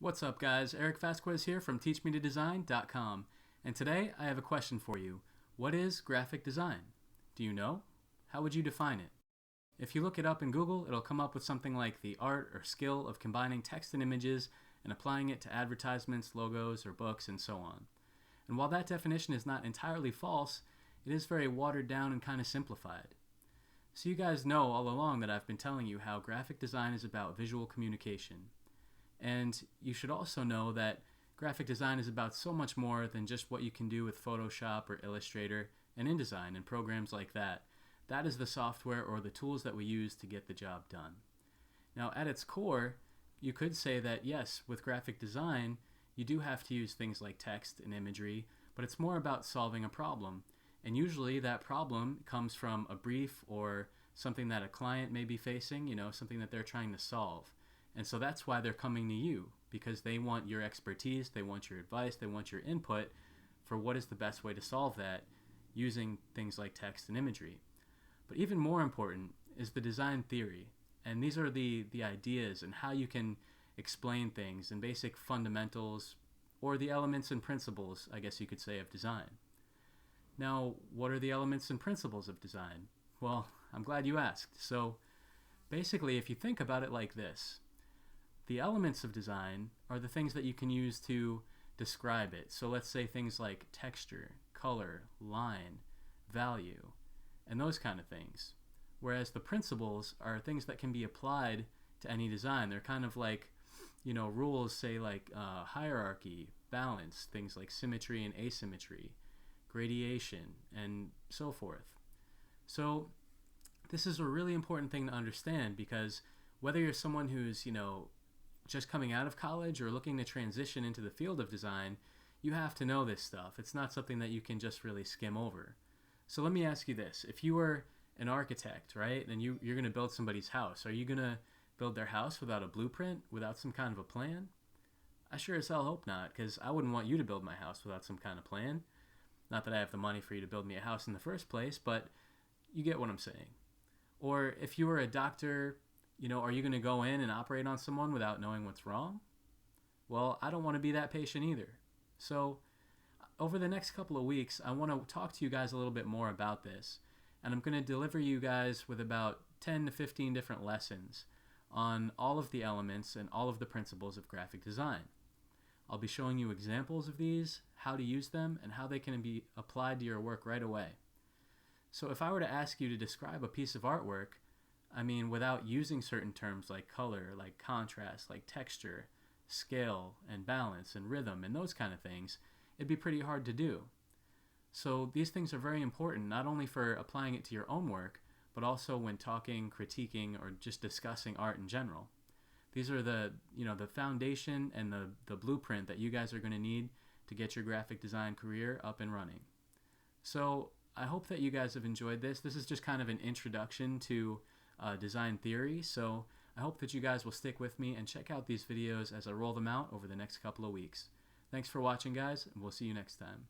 What's up guys, Eric Vasquez here from teachmetodesign.com, and today I have a question for you. What is graphic design? Do you know? How would you define it? If you look it up in Google, it'll come up with something like the art or skill of combining text and images and applying it to advertisements, logos, or books, and so on. And while that definition is not entirely false, it is very watered down and kind of simplified. So you guys know all along that I've been telling you how graphic design is about visual communication. And you should also know that graphic design is about so much more than just what you can do with Photoshop or Illustrator and InDesign and programs like that. That is the software or the tools that we use to get the job done. Now at its core, you could say that yes, with graphic design, you do have to use things like text and imagery, but it's more about solving a problem. And usually that problem comes from a brief or something that a client may be facing, something that they're trying to solve. And so that's why they're coming to you, because they want your expertise, they want your advice, they want your input for what is the best way to solve that using things like text and imagery. But even more important is the design theory. And these are the ideas and how you can explain things and basic fundamentals, or the elements and principles, I guess you could say, of design. Now, what are the elements and principles of design? Well, I'm glad you asked. So basically, if you think about it like this, the elements of design are the things that you can use to describe it. So let's say things like texture, color, line, value, and those kind of things. Whereas the principles are things that can be applied to any design. They're kind of like, rules, say like hierarchy, balance, things like symmetry and asymmetry, gradation, and so forth. So this is a really important thing to understand, because whether you're someone who's, just coming out of college or looking to transition into the field of design, you have to know this stuff. It's not something that you can just really skim over. So let me ask you this. If you were an architect, right, and you're going to build somebody's house, are you going to build their house without a blueprint, without some kind of a plan? I sure as hell hope not, because I wouldn't want you to build my house without some kind of plan. Not that I have the money for you to build me a house in the first place, but you get what I'm saying. Or if you were a doctor, are you going to go in and operate on someone without knowing what's wrong? Well, I don't want to be that patient either. So over the next couple of weeks, I want to talk to you guys a little bit more about this. And I'm going to deliver you guys with about 10 to 15 different lessons on all of the elements and all of the principles of graphic design. I'll be showing you examples of these, how to use them, and how they can be applied to your work right away. So if I were to ask you to describe a piece of artwork, without using certain terms like color, like contrast, like texture, scale, and balance, and rhythm, and those kind of things, it'd be pretty hard to do. So these things are very important, not only for applying it to your own work, but also when talking, critiquing, or just discussing art in general. These are the foundation and the blueprint that you guys are going to need to get your graphic design career up and running. So I hope that you guys have enjoyed this. This is just kind of an introduction to design theory, so I hope that you guys will stick with me and check out these videos as I roll them out over the next couple of weeks. Thanks for watching, guys, and we'll see you next time.